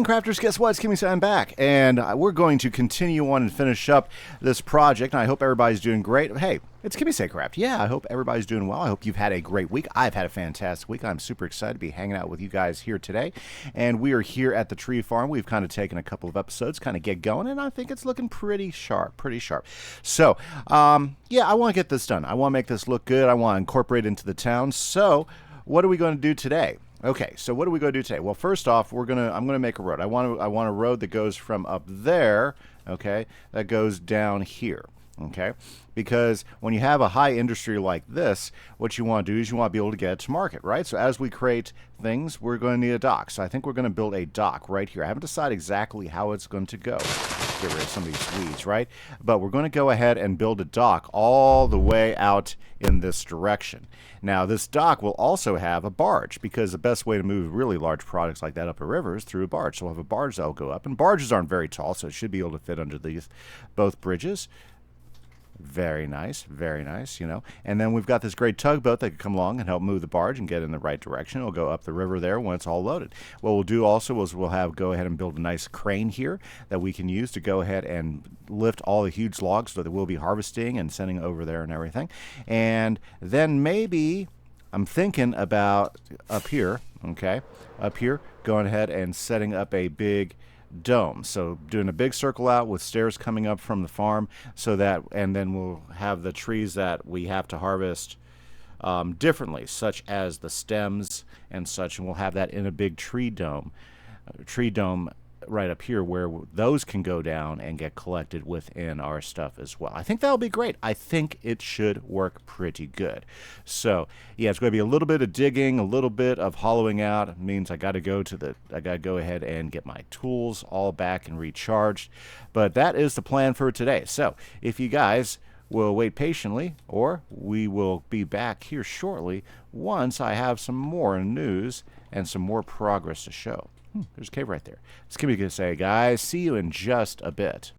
Crafters, guess what? It's Kimise. I'm back, and we're going to continue on and finish up this project, and I hope everybody's doing great. Hey, it's Kimisecraft. Yeah, I hope everybody's doing well. I hope you've had a great week. I've had a fantastic week. I'm super excited to be hanging out with you guys here today, and we are here at the tree farm. We've kind of taken a couple of episodes, kind of get going, and I think it's looking pretty sharp, So, yeah, I want to get this done. I want to make this look good. I want to incorporate it into the town. So, what are we going to do today? Okay, so what are we going to do today? Well, first off, I'm gonna make a road. I want a road that goes from up there, okay, that goes down here, okay? Because when you have a high industry like this, what you want to do is you want to be able to get it to market, right? So as we create things, we're going to need a dock. So I think we're going to build a dock right here. I haven't decided exactly how it's going to go. Get rid of some of these weeds, right? But we're going to go ahead and build a dock all the way out in this direction. Now, this dock will also have a barge, because the best way to move really large products like that up a river is through a barge. So we'll have a barge that will go up, and barges aren't very tall, so it should be able to fit under these both bridges. Very nice, you know. And then we've got this great tugboat that can come along and help move the barge and get in the right direction. It'll go up the river there when it's all loaded. What we'll do also is we'll go ahead and build a nice crane here that we can use to go ahead and lift all the huge logs that we'll be harvesting and sending over there and everything. And then maybe I'm thinking about up here, okay, going ahead and setting up a big dome. So doing a big circle out with stairs coming up from the farm, so that, and then we'll have the trees that we have to harvest differently, such as the stems and such, and we'll have that in a big tree dome right up here, where those can go down and get collected within our stuff as well. I think that'll be great. I think it should work pretty good. So yeah, it's going to be a little bit of digging, a little bit of hollowing out. It means I got to go ahead and get my tools all back and recharged. But that is the plan for today. So if you guys will wait patiently, or we will be back here shortly once I have some more news and some more progress to show. There's a cave right there. It's going to say, guys, see you in just a bit.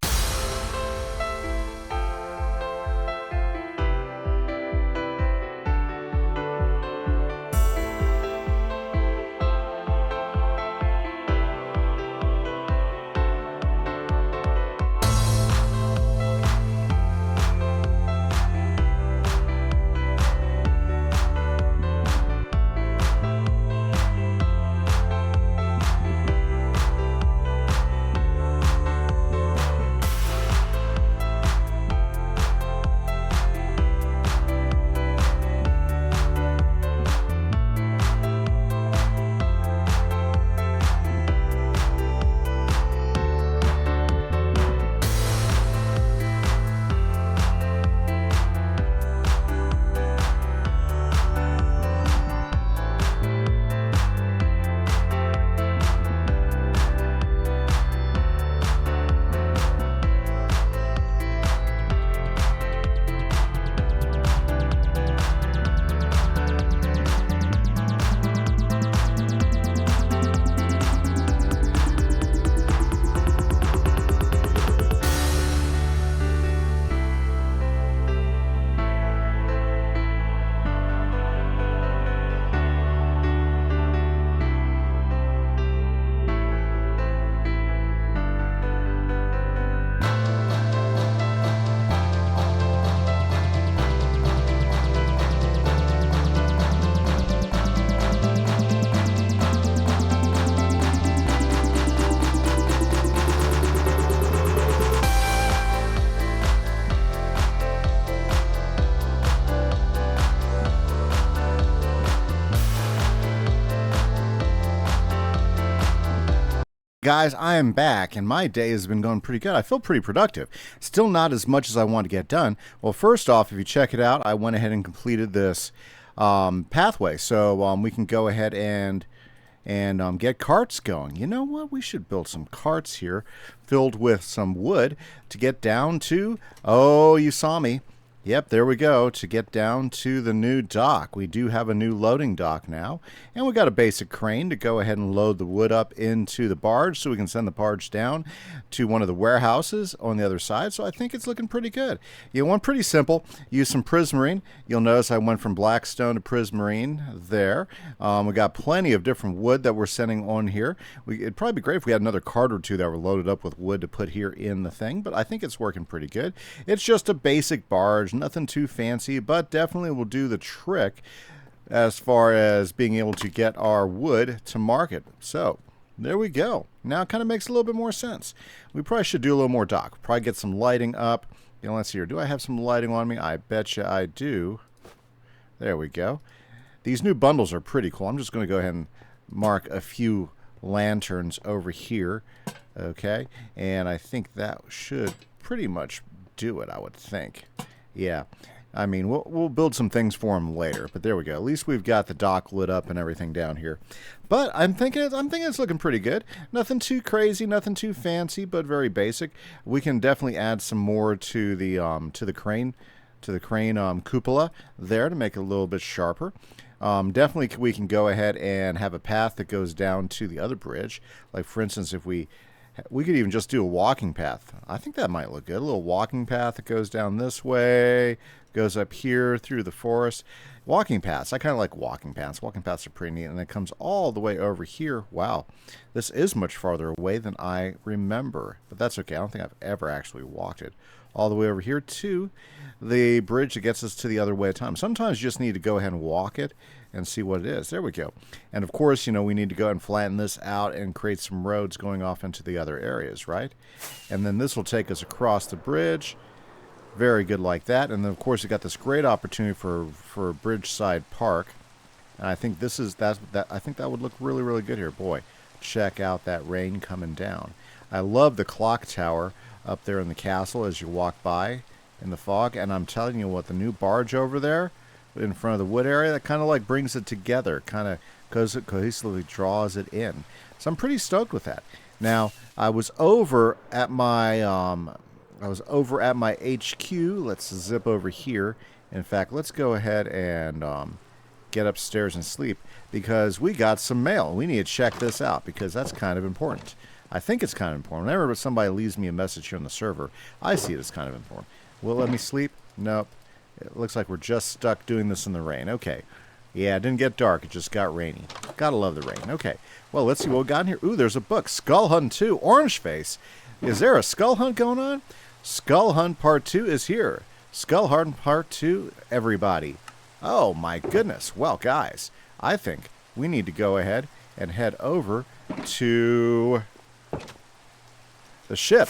Guys, I am back, and my day has been going pretty good. I feel pretty productive. Still not as much as I want to get done. Well, first off, if you check it out, I went ahead and completed this pathway. So we can go ahead and get carts going. You know what? We should build some carts here filled with some wood to get down to, oh, you saw me. Yep, there we go. To get down to the new dock. We do have a new loading dock now. And we got a basic crane to go ahead and load the wood up into the barge so we can send the barge down to one of the warehouses on the other side. So I think it's looking pretty good. You went pretty simple. Use some prismarine. You'll notice I went from blackstone to prismarine there. We got plenty of different wood that we're sending on here. It'd probably be great if we had another cart or two that were loaded up with wood to put here in the thing, but I think it's working pretty good. It's just a basic barge. Nothing too fancy, but definitely will do the trick as far as being able to get our wood to market. So there we go. Now it kind of makes a little bit more sense. We probably should do a little more dock. Probably get some lighting up. You know, let's see here. Do I have some lighting on me? I bet you I do. There we go. These new bundles are pretty cool. I'm just going to go ahead and mark a few lanterns over here. Okay, and I think that should pretty much do it, I would think. Yeah, I mean, we'll build some things for them later, but there we go. At least we've got the dock lit up and everything down here. But I'm thinking it's looking pretty good. Nothing too crazy, nothing too fancy, but very basic. We can definitely add some more to the crane cupola there to make it a little bit sharper. Definitely we can go ahead and have a path that goes down to the other bridge. Like for instance, if we could even just do a walking path. I think that might look good. A little walking path that goes down this way, goes up here through the forest. Walking paths. I kind of like walking paths. Walking paths are pretty neat. And it comes all the way over here. Wow. This is much farther away than I remember. But that's okay. I don't think I've ever actually walked it. All the way over here to the bridge that gets us to the other way of time. Sometimes you just need to go ahead and walk it and see what it is. There we go. And of course, you know, we need to go and flatten this out and create some roads going off into the other areas, right? And then this will take us across the bridge. Very good like that. And then of course, you got this great opportunity for a bridgeside park. And I think I think that would look really, really good here. Boy, check out that rain coming down. I love the clock tower up there in the castle as you walk by in the fog. And I'm telling you what, the new barge over there in front of the wood area, that kind of like brings it together, kind of cohesively draws it in. So I'm pretty stoked with that. Now, I was over at my HQ. Let's zip over here. In fact, let's go ahead and get upstairs and sleep because we got some mail. We need to check this out because that's kind of important. I think it's kind of important. Whenever somebody leaves me a message here on the server, I see it as kind of important. Will it let me sleep? Nope. It looks like we're just stuck doing this in the rain. Okay. Yeah, it didn't get dark. It just got rainy. Gotta love the rain. Okay. Well, let's see what we got in here. Ooh, there's a book. Skull Hunt 2. Orange Face. Is there a Skull Hunt going on? Skull Hunt Part 2 is here. Skull Hunt Part 2, everybody. Oh, my goodness. Well, guys, I think we need to go ahead and head over to the ship.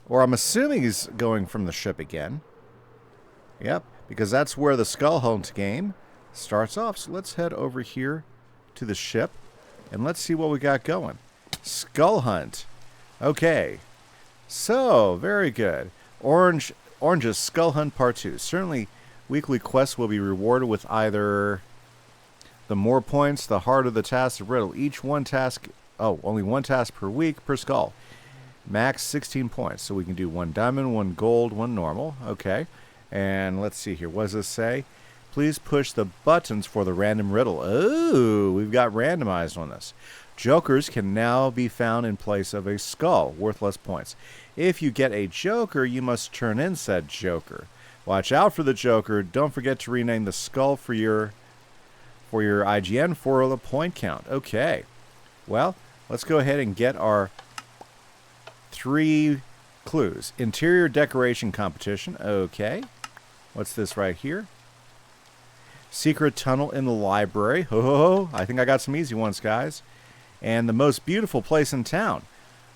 Or I'm assuming he's going from the ship again. Yep, because that's where the Skull Hunt game starts off. So let's head over here to the ship and let's see what we got going. Skull Hunt. Okay. So, very good. Orange's Skull Hunt Part 2. Certainly, weekly quests will be rewarded with either the more points, the harder the task, the riddle. Only one task per week per skull. Max 16 points. So we can do 1 diamond, 1 gold, 1 normal. Okay. And let's see here. What does this say? Please push the buttons for the random riddle. Oh, we've got randomized on this. Jokers can now be found in place of a skull, worth less points. If you get a joker, you must turn in said joker. Watch out for the joker. Don't forget to rename the skull for your IGN for the point count. Okay. Well, let's go ahead and get our 3 clues. Interior decoration competition. Okay. What's this right here? Secret tunnel in the library. Ho ho ho. I think I got some easy ones, guys. And the most beautiful place in town.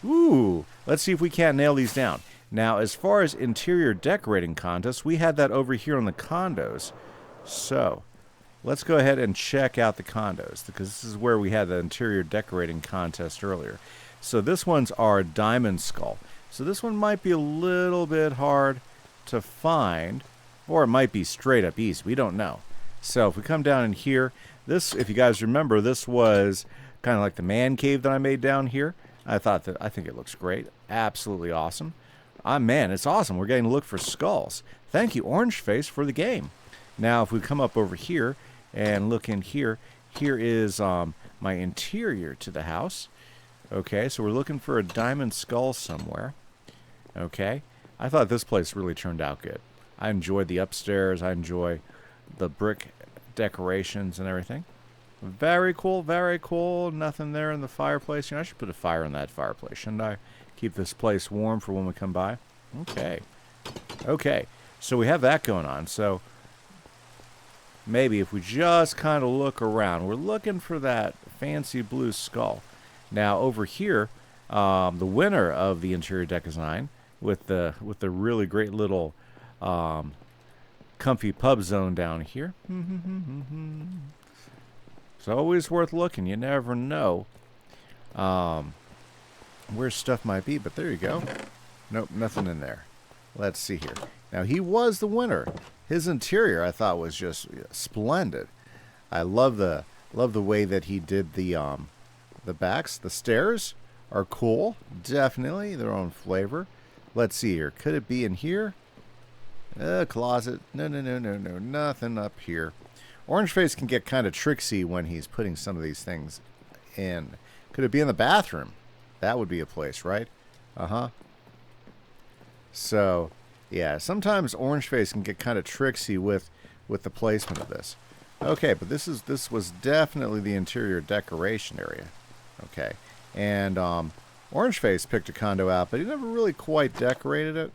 Ooh. Let's see if we can't nail these down. Now, as far as interior decorating contests, we had that over here on the condos. So, let's go ahead and check out the condos because this is where we had the interior decorating contest earlier. So this one's our diamond skull. So this one might be a little bit hard to find, or it might be straight up easy. We don't know. So if we come down in here, this, if you guys remember, this was kind of like the man cave that I made down here. I think it looks great. Absolutely awesome. Ah, man, it's awesome. We're getting to look for skulls. Thank you, Orange Face, for the game. Now, if we come up over here and look in here, here is my interior to the house. Okay, so we're looking for a diamond skull somewhere. Okay, I thought this place really turned out good. I enjoyed the upstairs. I enjoy the brick decorations and everything. Very cool, very cool. Nothing there in the fireplace. You know, I should put a fire in that fireplace, shouldn't I? Keep this place warm for when we come by. Okay. Okay, so we have that going on. So maybe if we just kind of look around, we're looking for that fancy blue skull. Now over here, the winner of the interior deck design with the really great little comfy pub zone down here. It's always worth looking. You never know where stuff might be, but there you go. Nope, nothing in there. Let's see here. Now, he was the winner. His interior, I thought, was just splendid. I love the way that he did the backs. The stairs are cool. Definitely their own flavor. Let's see here. Could it be in here? Closet. No. Nothing up here. Orange Face can get kind of tricksy when he's putting some of these things in. Could it be in the bathroom? That would be a place, right? Uh-huh. So, yeah, sometimes Orange Face can get kind of tricksy with the placement of this. Okay, but this was definitely the interior decoration area. Okay. And Orange Face picked a condo out, but he never really quite decorated it.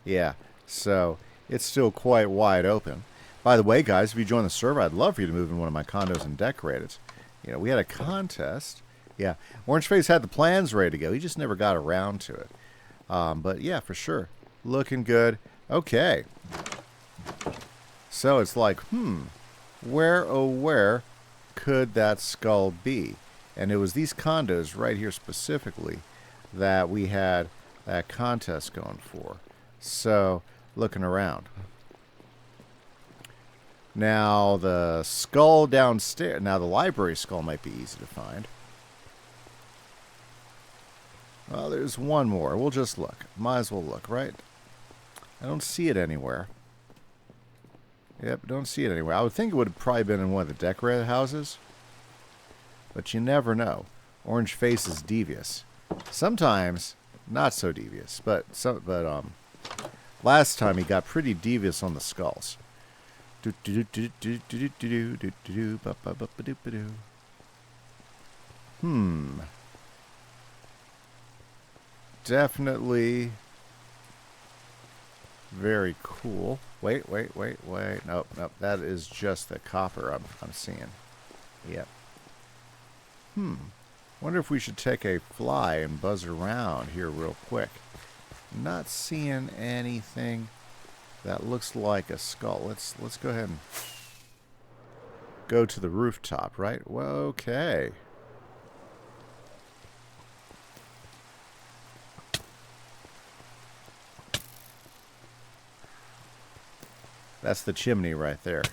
Yeah. So, it's still quite wide open. By the way, guys, if you join the server, I'd love for you to move in one of my condos and decorate it. You know, we had a contest. Yeah, Orange Face had the plans ready to go. He just never got around to it. But yeah, for sure. Looking good. Okay. So it's like, where, oh, where could that skull be? And it was these condos right here specifically that we had that contest going for. So, looking around. Now, the skull downstairs. Now, the library skull might be easy to find. Well, there's one more. We'll just look. Might as well look, right? I don't see it anywhere. Yep, don't see it anywhere. I would think it would have probably been in one of the decorated houses. But you never know. Orange Face is devious. Sometimes, not so devious. But last time he got pretty devious on the skulls. Definitely very cool. Wait. Nope. That is just the copper I'm seeing. Yep. Wonder if we should take a fly and buzz around here real quick. Not seeing anything that looks like a skull. Let's go ahead and go to the rooftop, right? Well, okay. That's the chimney right there.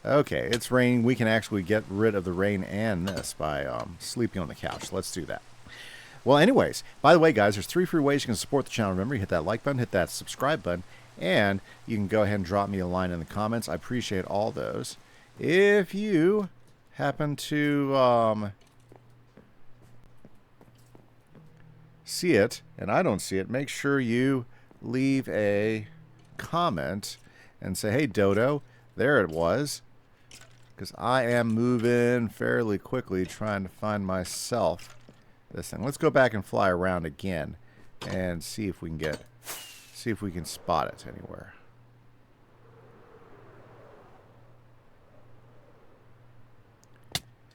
Okay, it's raining. We can actually get rid of the rain and this by sleeping on the couch. Let's do that. Well, anyways, by the way, guys, there's 3 free ways you can support the channel. Remember, you hit that like button, hit that subscribe button, and you can go ahead and drop me a line in the comments. I appreciate all those. If you happen to see it, and I don't see it, make sure you leave a comment and say, hey, Dodo, there it was. Because I am moving fairly quickly trying to find myself this thing. Let's go back and fly around again and see if we can spot it anywhere.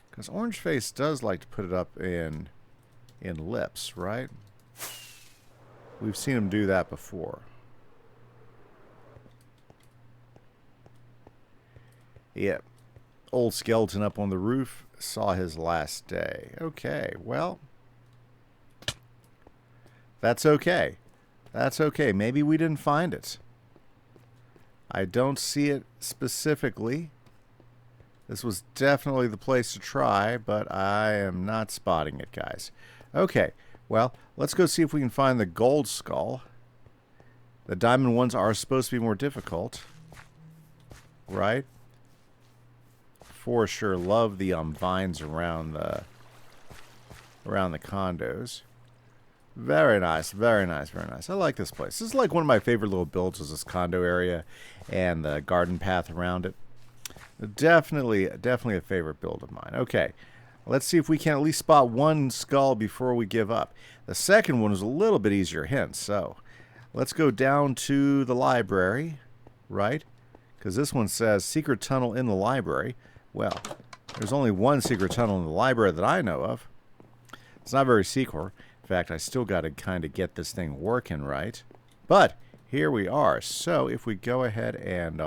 Because Orange Face does like to put it up in lips, right? We've seen him do that before. Yep. Old skeleton up on the roof saw his last day. Okay, well, that's okay. That's okay. Maybe we didn't find it. I don't see it specifically. This was definitely the place to try, but I am not spotting it, guys. Okay, well, let's go see if we can find the gold skull. The diamond ones are supposed to be more difficult. Right? For sure. Love the vines around the condos. Very nice, very nice, very nice. I like this place. This is like one of my favorite little builds, is this condo area and the garden path around it. Definitely a favorite build of mine. Okay, let's see if we can at least spot one skull before we give up. The second one is a little bit easier hint, so let's go down to the library, right? Because this one says secret tunnel in the library. Well, there's only one secret tunnel in the library that I know of. It's not very secret. In fact, I still got to kind of get this thing working right. But here we are. So if we go ahead and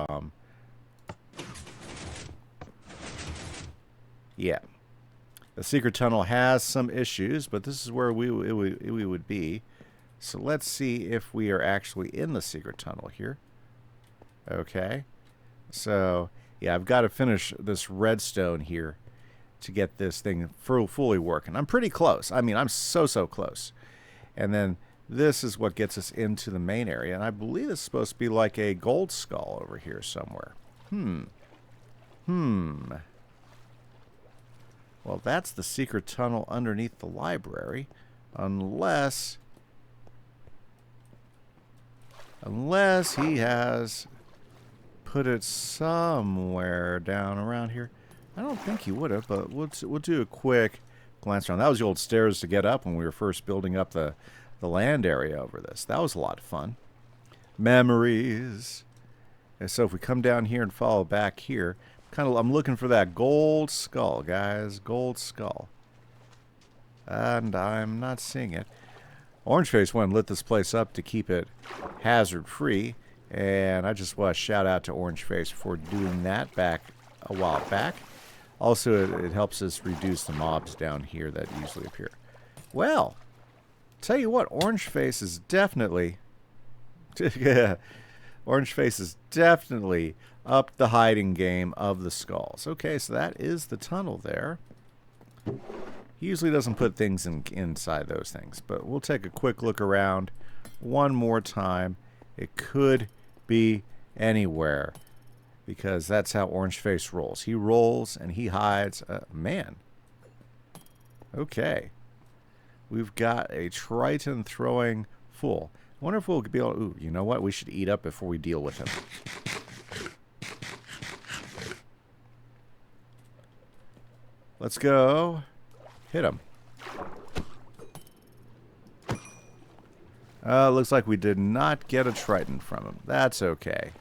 yeah, the secret tunnel has some issues, but this is where we would be. So let's see if we are actually in the secret tunnel here. Okay. So yeah, I've got to finish this redstone here to get this thing fully working. I'm pretty close. I mean, I'm so close. And then this is what gets us into the main area. And I believe it's supposed to be like a gold skull over here somewhere. Well, that's the secret tunnel underneath the library. Unless he has put it somewhere down around here. I don't think he would have, but we'll do a quick glance around. That was the old stairs to get up when we were first building up the land area over this. That was a lot of fun. Memories. And so if we come down here and follow back here, I'm looking for that gold skull, guys. Gold skull. And I'm not seeing it. Orangeface went and lit this place up to keep it hazard-free. And I just want to shout out to Orangeface for doing that back a while back. Also, it helps us reduce the mobs down here that usually appear. Well, tell you what, Orangeface is definitely... Orangeface is definitely up the hiding game of the skulls. Okay, so that is the tunnel there. He usually doesn't put things inside those things, but we'll take a quick look around one more time. It could be anywhere, because that's how Orangeface rolls. He rolls and he hides. Man. Okay. We've got a Triton throwing fool. I wonder if we'll be able to... Ooh, you know what? We should eat up before we deal with him. Let's go. Hit him. Looks like we did not get a Triton from him. That's okay.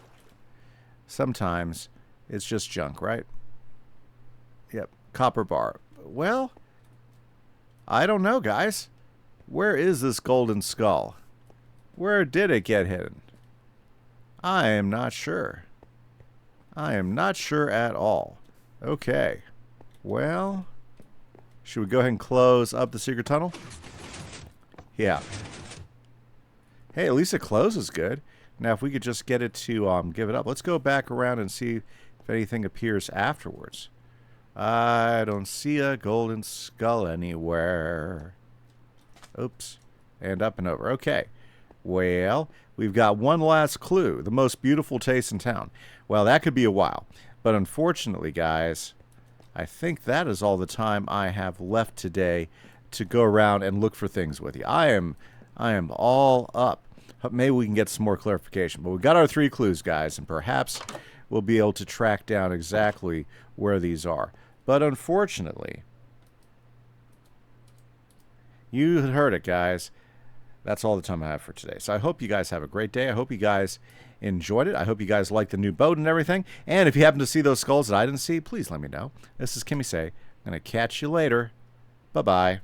Sometimes it's just junk, right? Yep. Copper bar. Well, I don't know, guys. Where is this golden skull? Where did it get hidden? I am not sure. I am not sure at all. Okay. Well, should we go ahead and close up the secret tunnel? Yeah. Hey, at least it closes good. Now, if we could just get it to give it up. Let's go back around and see if anything appears afterwards. I don't see a golden skull anywhere. Oops. And up and over. Okay. Well, we've got one last clue. The most beautiful taste in town. Well, that could be a while. But unfortunately, guys, I think that is all the time I have left today to go around and look for things with you. I am all up. Maybe we can get some more clarification. But we've got our 3 clues, guys, and perhaps we'll be able to track down exactly where these are. But unfortunately, you heard it, guys. That's all the time I have for today. So I hope you guys have a great day. I hope you guys enjoyed it. I hope you guys liked the new boat and everything. And if you happen to see those skulls that I didn't see, please let me know. This is Kimise. I'm going to catch you later. Bye-bye.